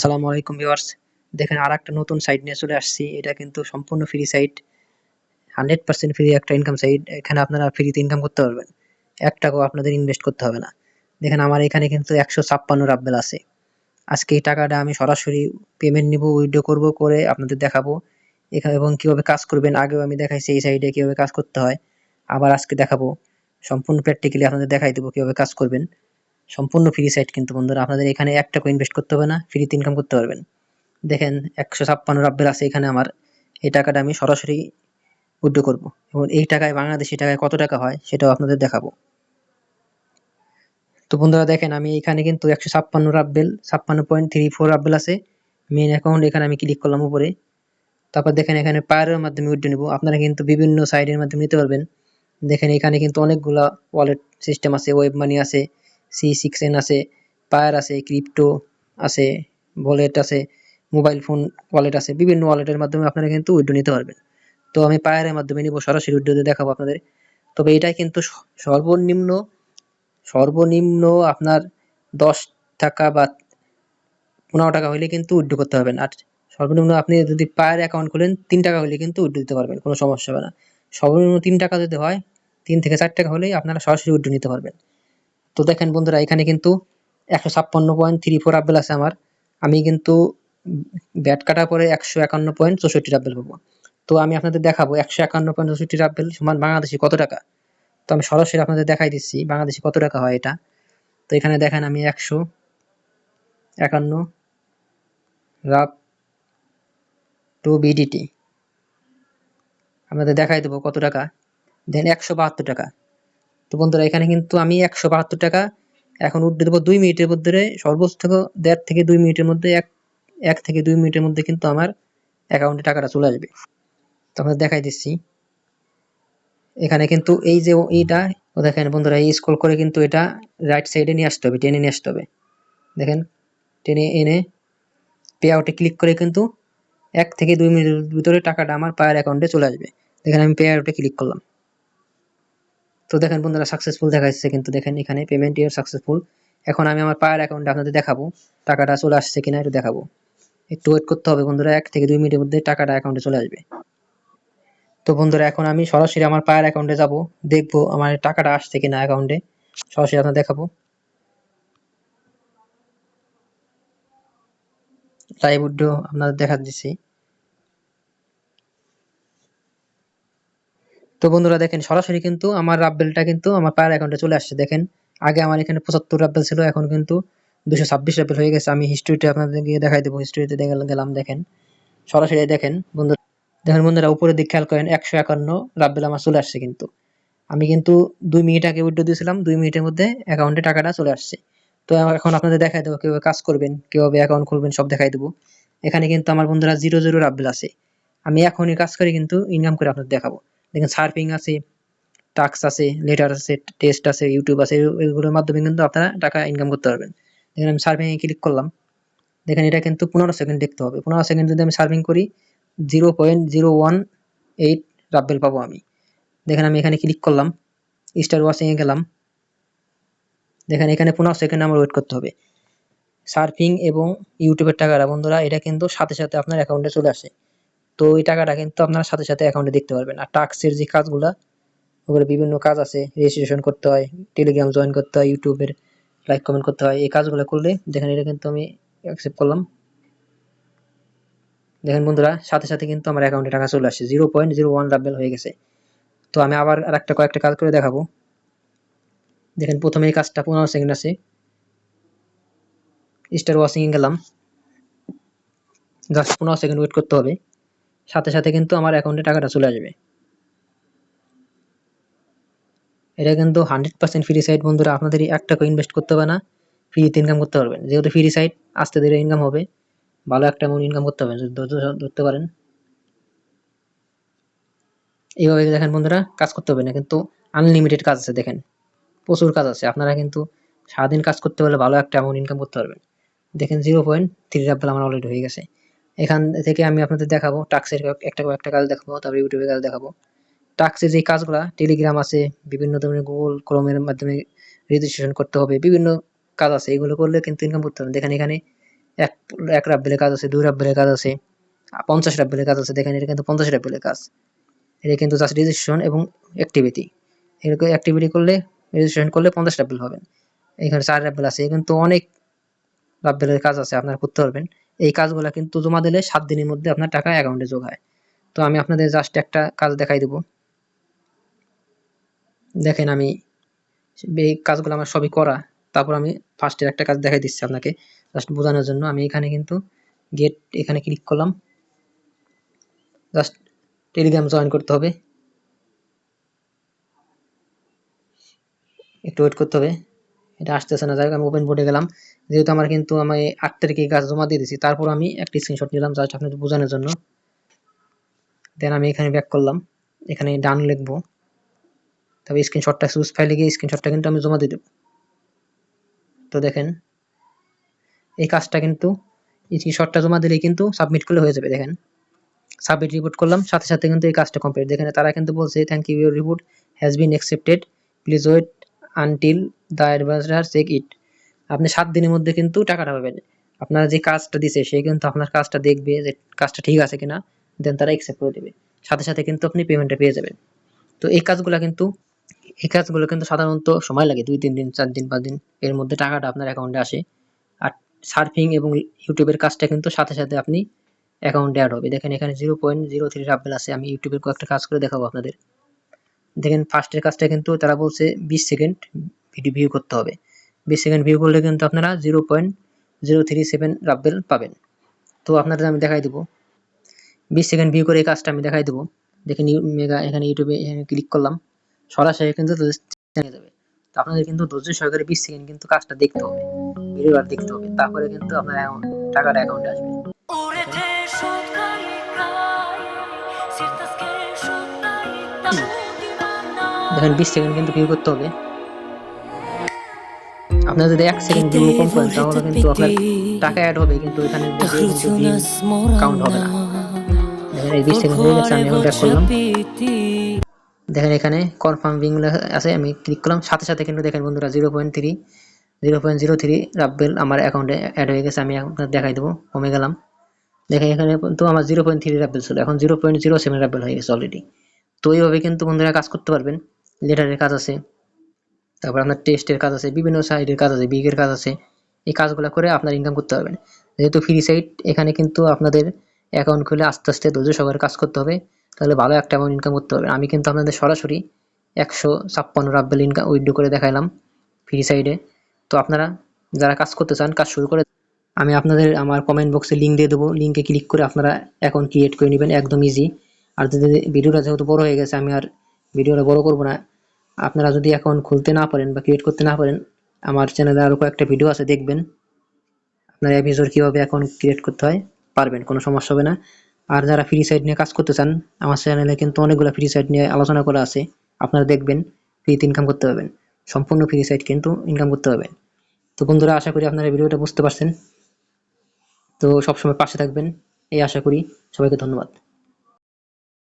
আসসালামু আলাইকুম ভিউয়ার্স। দেখেন আরেকটা নতুন সাইট নিয়ে চলে আসছি। এটা কিন্তু সম্পূর্ণ ফ্রি সাইট। 100% ফ্রি একটা ইনকাম সাইট। এখানে আপনারা ফ্রিতে ইনকাম করতে পারবেন। ৳১ আপনাদের ইনভেস্ট করতে হবে না। দেখেন আমার এখানে কিন্তু ১৫৬ রাব্বেল আছে। আজকে এই টাকাটা আমি সরাসরি পেমেন্ট নিবো, উইথড্র করব, করে আপনাদের দেখাবো। এবং কিভাবে কাজ করবেন। আগেও আমি দেখাইছি এই সাইটে কিভাবে কাজ করতে হয়। আবার আজকে দেখাবো। সম্পূর্ণ প্র্যাকটিক্যালি আপনাদের দেখাই দেব কিভাবে কাজ করবেন। সম্পূর্ণ ফ্রি সাইট কিন্তু বন্ধুরা। আপনাদের এখানে ৳১ ইনভেস্ট করতে হবে না। ফ্রিতে ইনকাম করতে পারবেন। দেখেন ১৫৬ রাব্বেল আছে এখানে আমার। এই টাকাটা আমি সরাসরি উইথড্র করব। এবং এই টাকায় বাংলাদেশী টাকায় কত টাকা হয় সেটাও আপনাদের দেখাবো। তো বন্ধুরা দেখেন আমি এখানে কিন্তু ১৫৬ রাব্বেল ৫৬.34 রাব্বেল আছে। মেইন অ্যাকাউন্ট এখানে আমি ক্লিক করলাম উপরে। তারপর দেখেন এখানে পায়ের মাধ্যমে উইথড্র নিব। আপনারা কিন্তু বিভিন্ন সাইটের মাধ্যমে নিতে পারবেন। দেখেন এখানে কিন্তু অনেকগুলা ওয়ালেট সিস্টেম আছে, ওয়েব মানি আছে, C6N আছে, পায়ার আছে, ক্রিপ্টো আছে, ভলেট আছে, মোবাইল ফোন ওয়ালেট আছে। বিভিন্ন ওয়ালেটের মাধ্যমে আপনারা কিন্তু উইথড্র নিতে পারবেন। তো আমি পায়ারের মাধ্যমে নিব, সরাসরি উইথড্র দিয়ে দেখাবো আপনাদের। তবে এটাই কিন্তু সর্বনিম্ন সর্বনিম্ন আপনার ৳১০ বা ৳১৫ হইলে কিন্তু উইথড্র করতে পারবেন। আর সর্বনিম্ন আপনি যদি পায়ের অ্যাকাউন্ট খোলেন ৳৩ হইলে কিন্তু উইথড্র দিতে পারবেন। কোনো সমস্যা হবে না। সর্বনিম্ন ৳৩ যদি হয়, ৳৩ থেকে ৳৪ হলেই আপনারা সরাসরি উইথড্র নিতে পারবেন। তো দেখেন বন্ধুরা এখানে কিন্তু ১৫৬.34 রাব্বেল আছে আমার। আমি কিন্তু ব্যাট কাটার পরে ১৫১.৬৪ রাব্বেল পাবো। তো আমি আপনাদের দেখাবো ১৫১.৬৪ রাব্বেল সমান বাংলাদেশী কত টাকা। তো আমি সরাসরি আপনাদের দেখাই দিচ্ছি বাংলাদেশী কত টাকা হয় এটা। তো এখানে দেখেন আমি ১৫১ রাব টু বিডিটি আপনাদের দেখাই দেবো কত টাকা। দেন ৳১৭২। তো বন্ধুরা এখানে কিন্তু আমি ৳১৭২ এখন উইথড্র দেবো ২ মিনিটের মধ্যে। সর্বোচ্চ ১.৫ থেকে ২ মিনিটের মধ্যে ১ থেকে ২ মিনিটের মধ্যে কিন্তু আমার অ্যাকাউন্টে টাকাটা চলে আসবে। তো আপনাদের দেখাই দিচ্ছি। এখানে কিন্তু এই যে এইটা দেখেন বন্ধুরা, এই স্ক্রল করে কিন্তু এটা রাইট সাইডে নিয়ে আসতে হবে, টেনে নিয়ে আসতে হবে। দেখেন টেনে এনে পে আউটে ক্লিক করে কিন্তু ১ থেকে ২ মিনিটের ভিতরে টাকাটা আমার পায়ের অ্যাকাউন্টে চলে আসবে। দেখেন আমি পে আউটে ক্লিক করলাম। তো দেখেন বন্ধুরা সাকসেসফুল দেখাচ্ছে কিন্তু দেখেন এখানে পেমেন্ট ইওর সাকসেসফুল। এখন আমি আমার পায়ের অ্যাকাউন্টে আপনাদের দেখাবো টাকাটা চলে আসছে কিনা একটু দেখাবো। একটু ওয়েট করতে হবে বন্ধুরা, ১ থেকে ২ মিনিটের মধ্যে টাকাটা অ্যাকাউন্টে চলে আসবে। তো বন্ধুরা এখন আমি সরাসরি আমার পায়ের অ্যাকাউন্টে যাব, দেখবো আমার টাকাটা আসছে কিনা অ্যাকাউন্টে। সরাসরি আপনাদের দেখাবো। লাইভ উইথড্র আপনাদের দেখা দিচ্ছি। তো বন্ধুরা দেখেন সরাসরি কিন্তু আমার রাব্বেলটা কিন্তু আমার পায়ের অ্যাকাউন্টে চলে আসছে। দেখেন আগে আমার এখানে ৭৫ রাব্বেল ছিল, এখন কিন্তু ২২৬ রাব্বেল হয়ে গেছে। আমি হিস্ট্রিতে আপনাদের গিয়ে দেখাই দেবো। হিস্ট্রিতে গেলাম, দেখেন সরাসরি দেখেন বন্ধুরা। দেখেন বন্ধুরা উপরের দিক খেয়াল করেন ১৫১ রাব্বেল আমার চলে আসছে কিন্তু। আমি কিন্তু ২ মিনিট আগে উইথড্র দিয়েছিলাম, ২ মিনিটের মধ্যে অ্যাকাউন্টে টাকাটা চলে আসছে। তো এখন আপনাদের দেখাই দেবো কিভাবে কাজ করবেন, কিভাবে অ্যাকাউন্ট খুলবেন সব দেখাই দেবো। এখানে কিন্তু আমার বন্ধুরা ০ রাব্বেল আছে। আমি এখনই কাজ করে কিন্তু ইনকাম করে আপনাদের দেখাবো। দেখেন সার্ফিং আছে, টাস্ক আছে, লেটার আছে, টেস্ট আছে, ইউটিউব আছে। এগুলোর মাধ্যমে কিন্তু আপনারা টাকা ইনকাম করতে পারবেন। দেখেন আমি সার্ফিং এ ক্লিক করলাম। দেখেন এটা কিন্তু ১৫ সেকেন্ড দেখতে হবে। ১৫ সেকেন্ড যদি আমি সার্ফিং করি 0.018 রাব্বেল পাবো আমি। দেখেন আমি এখানে ক্লিক করলাম, স্টার ওয়াচিং এ গেলাম। দেখেন এখানে ১৫ সেকেন্ড আমার ওয়েট করতে হবে। সার্ফিং এবং ইউটিউবের টাকাটা বন্ধুরা এটা কিন্তু সাথে, সাথে আপনার অ্যাকাউন্টে চলে আসে। তো এই টাকাটা কিন্তু আপনারা সাথে, সাথে অ্যাকাউন্টে দেখতে পারবেন। আর টাস্কের যে কাজগুলা, ওগুলো বিভিন্ন কাজ আছে। রেজিস্ট্রেশন করতে হয়, টেলিগ্রাম জয়েন করতে হয়, ইউটিউবের লাইক কমেন্ট করতে হয়। এই কাজগুলো করলে দেখেন এটা কিন্তু আমি অ্যাকসেপ্ট করলাম। দেখেন বন্ধুরা সাথে, সাথে কিন্তু আমার অ্যাকাউন্টে টাকা চলে আসছে। 0.01 রাব্বেল হয়ে গেছে। তো আমি আবার কয়েকটা কাজ করে দেখাবো। দেখেন প্রথমে এই কাজটা ১৫ সেকেন্ড আছে। স্টার ওয়াচিং এ গেলাম। জাস্ট ১৫ সেকেন্ড ওয়েট করতে হবে। সাথে, সাথে কিন্তু আমার অ্যাকাউন্টে টাকাটা চলে আসবে। এটা কিন্তু 100% ফ্রি সাইট বন্ধুরা। আপনাদের ৳১ ইনভেস্ট করতে হবে না। ফ্রিতে ইনকাম করতে পারবেন। যেহেতু ফ্রি সাইট আস্তে ধীরে ইনকাম হবে। ভালো একটা অ্যামাউন্ট ইনকাম করতে পারবেন যদি ধৈর্য ধরতে পারেন। এইভাবে দেখেন বন্ধুরা কাজ করতে হবে না, কিন্তু আনলিমিটেড কাজ আছে দেখেন। প্রচুর কাজ আছে। আপনারা কিন্তু সারাদিন কাজ করতে পারলে ভালো একটা অ্যামাউন্ট ইনকাম করতে পারবেন। দেখেন 0.3 রাব্বেল আমার অলরেডি হয়ে গেছে। এখান থেকে আমি আপনাদের দেখাবো টাস্কের কয়েকটা কাজ দেখাবো, তারপরে ইউটিউবের কাজ দেখাবো। টাস্কের যে কাজগুলা টেলিগ্রাম আছে, বিভিন্ন ধরনের গুগল ক্রোমের মাধ্যমে রেজিস্ট্রেশন করতে হবে, বিভিন্ন কাজ আছে। এগুলো করলে কিন্তু ইনকাম করতে হবে। দেখেন এখানে এক এক রাব্বেলের কাজ আছে, 2 রাব্বেলের কাজ আছে, 50 রাব্বেলের কাজ আছে। দেখেন এটা কিন্তু 50 রাব্বেলের কাজ। এটা কিন্তু জাস্ট রেজিস্ট্রেশন এবং অ্যাক্টিভিটি। এরকম অ্যাক্টিভিটি করলে, রেজিস্ট্রেশন করলে 50 রাব্বেল হবেন। এখানে 4 রাব্বেল আছে, কিন্তু অনেক রাব্বেলের কাজ আছে আপনারা করতে পারবেন। এই কাজগুলা কিন্তু জমা দিলে 7 দিনের মধ্যে আপনার টাকা অ্যাকাউন্টে যোগ হয়। তো আমি আপনাদের জাস্ট একটা কাজ দেখাই দেব। দেখেন আমি এই কাজগুলো আমার সবই করা। তারপর আমি ফার্স্টের একটা কাজ দেখাই দিচ্ছি আপনাকে জাস্ট বোঝানোর জন্য। আমি এখানে কিন্তু গেট এখানে ক্লিক করলাম। জাস্ট টেলিগ্রাম জয়েন করতে হবে, একটু ওয়েট করতে হবে, এটা আসতেছে না। যাই হোক আমি ওপেন বোর্ডে গেলাম। যেহেতু আমার কিন্তু আমি 8 তারিখে কাজ জমা দিয়ে দিয়েছি, তারপর আমি একটা স্ক্রিনশট নিলাম জাস্ট আপনাদের বোঝানোর জন্য। দেন আমি এখানে ব্যাক করলাম, এখানে ডান লিখবো, তবে স্ক্রিনশটটা চুজ ফাইলে গিয়ে স্ক্রিনশটটা কিন্তু আমি জমা দিয়ে দেবো। তো দেখেন এই কাজটা কিন্তু স্ক্রিনশটটা জমা দিলেই কিন্তু সাবমিট করলে হয়ে যাবে। দেখেন সাবমিট রিপোর্ট করলাম, সাথে সাথে কিন্তু এই কাজটা কমপ্লিট। দেখেন তারা কিন্তু বলছে thank you, your report has been accepted, please wait until the advisor check it. আপনি 7 দিনের মধ্যে কিন্তু টাকাটা পাবেন। আপনার যে কাজটা দিছে সে কিন্তু আপনার কাজটা দেখবে যে কাজটা ঠিক আছে কিনা, দেন তারা অ্যাকসেপ্ট করে দেবে। সাথে সাথে কিন্তু আপনি পেমেন্টটা পেয়ে যাবেন। তো এই কাজগুলো কিন্তু সাধারণত সময় লাগে 2-3 দিন, 4 দিন, 5 দিন এর মধ্যে টাকাটা আপনার অ্যাকাউন্টে আসে। আর সার্ফিং এবং ইউটিউবের কাজটা কিন্তু সাথে সাথে আপনি অ্যাকাউন্টে অ্যাড হবে। দেখেন এখানে 0.03 রাব্বেল আছে। আমি ইউটিউবের কয়েকটা কাজ করে দেখাবো আপনাদের। দেখেন ফার্স্টের কাজটা কিন্তু তারা বলছে 20 সেকেন্ড ভিডিও ভিউ করতে হবে। 20 সেকেন্ড ভিউ করলে কিন্তু আপনারা 0.037 রাব্বেল পাবেন। তো আপনাদের আমি দেখাই দেবো। 20 সেকেন্ড ভিউ করে এই কাজটা আমি দেখাই দেবো। দেখেন মেগা এখানে ইউটিউবে এখানে ক্লিক করলাম, সরাসরি কিন্তু জানিয়ে যাবে। তো আপনাদের কিন্তু ধৈর্য সহকারে 20 সেকেন্ড কিন্তু কাজটা দেখতে হবে, ভিডিওটা দেখতে হবে, তারপরে কিন্তু আপনার টাকাটা অ্যাকাউন্টে আসবে। দেখেন 20 সেকেন্ড কিন্তু ভিউ করতে হবে। আপনারা যদি 1 সেকেন্ড ভিউ কম করেন তাহলে কিন্তু আপনার টাকা অ্যাড হবে, কিন্তু এখানে যদিও কিন্তু ভিউ কাউন্ট হবে না। দেখেন এই 20 সেকেন্ড হয়ে গেছে, আমি এখন ব্যাক করলাম। দেখেন এখানে কনফার্ম বিং আছে, আমি ক্লিক করলাম, সাথে সাথে কিন্তু দেখেন বন্ধুরা 0.03 রাব্বেল আমার অ্যাকাউন্টে অ্যাড হয়ে গেছে। আমি আপনাদের দেখাই দেবো, কমে গেলাম। দেখেন এখানে কিন্তু আমার 0.3 রাব্বেল ছিল, এখন 0.07 রাব্বেল হয়ে গেছে অলরেডি। তো এইভাবে কিন্তু বন্ধুরা কাজ করতে পারবেন। লেটারের কাজ আছে, তারপর আপনার টেস্টের কাজ আছে, বিভিন্ন সাইডের কাজ আছে, বিগের কাজ আছে। এই কাজগুলো করে আপনার ইনকাম করতে পারবেন। যেহেতু ফ্রি সাইট, এখানে কিন্তু আপনাদের অ্যাকাউন্ট খুলে আস্তে আস্তে ধৈর্য সহকারে কাজ করতে হবে, তাহলে ভালো একটা অ্যামাউন্ট ইনকাম করতে পারবেন। আমি কিন্তু আপনাদের সরাসরি 156 রাব্বেল ইনকাম উইথড্র করে দেখাইলাম ফ্রি সাইডে। তো আপনারা যারা কাজ করতে চান কাজ শুরু করে, আমি আপনাদের আমার কমেন্ট বক্সে লিঙ্ক দিয়ে দেবো, লিঙ্কে ক্লিক করে আপনারা অ্যাকাউন্ট ক্রিয়েট করে নেবেন, একদম ইজি। আর যদি ভিডিওটা যেহেতু বড় হয়ে গেছে, আমি আর ভিডিওটা বড় করব না। আপনারা যদি অ্যাকাউন্ট খুলতে না পারেন বা ক্রিয়েট করতে না পারেন, আমার চ্যানেলে আরও কয়েকটা ভিডিও আছে, দেখবেন আপনার অ্যাভিজোর কীভাবে অ্যাকাউন্ট ক্রিয়েট করতে হয়, পারবেন, কোনো সমস্যা হবে না। আর যারা ফ্রি সাইট নিয়ে কাজ করতে চান, আমার চ্যানেলে কিন্তু অনেকগুলো ফ্রি সাইট নিয়ে আলোচনা করা আছে, আপনারা দেখবেন, ফ্রিতে ইনকাম করতে পারবেন, সম্পূর্ণ ফ্রি সাইট কিন্তু ইনকাম করতে পারবেন। তো বন্ধুরা আশা করি আপনারা ভিডিওটা বুঝতে পারছেন। তো সবসময় পাশে থাকবেন এই আশা করি। সবাইকে ধন্যবাদ।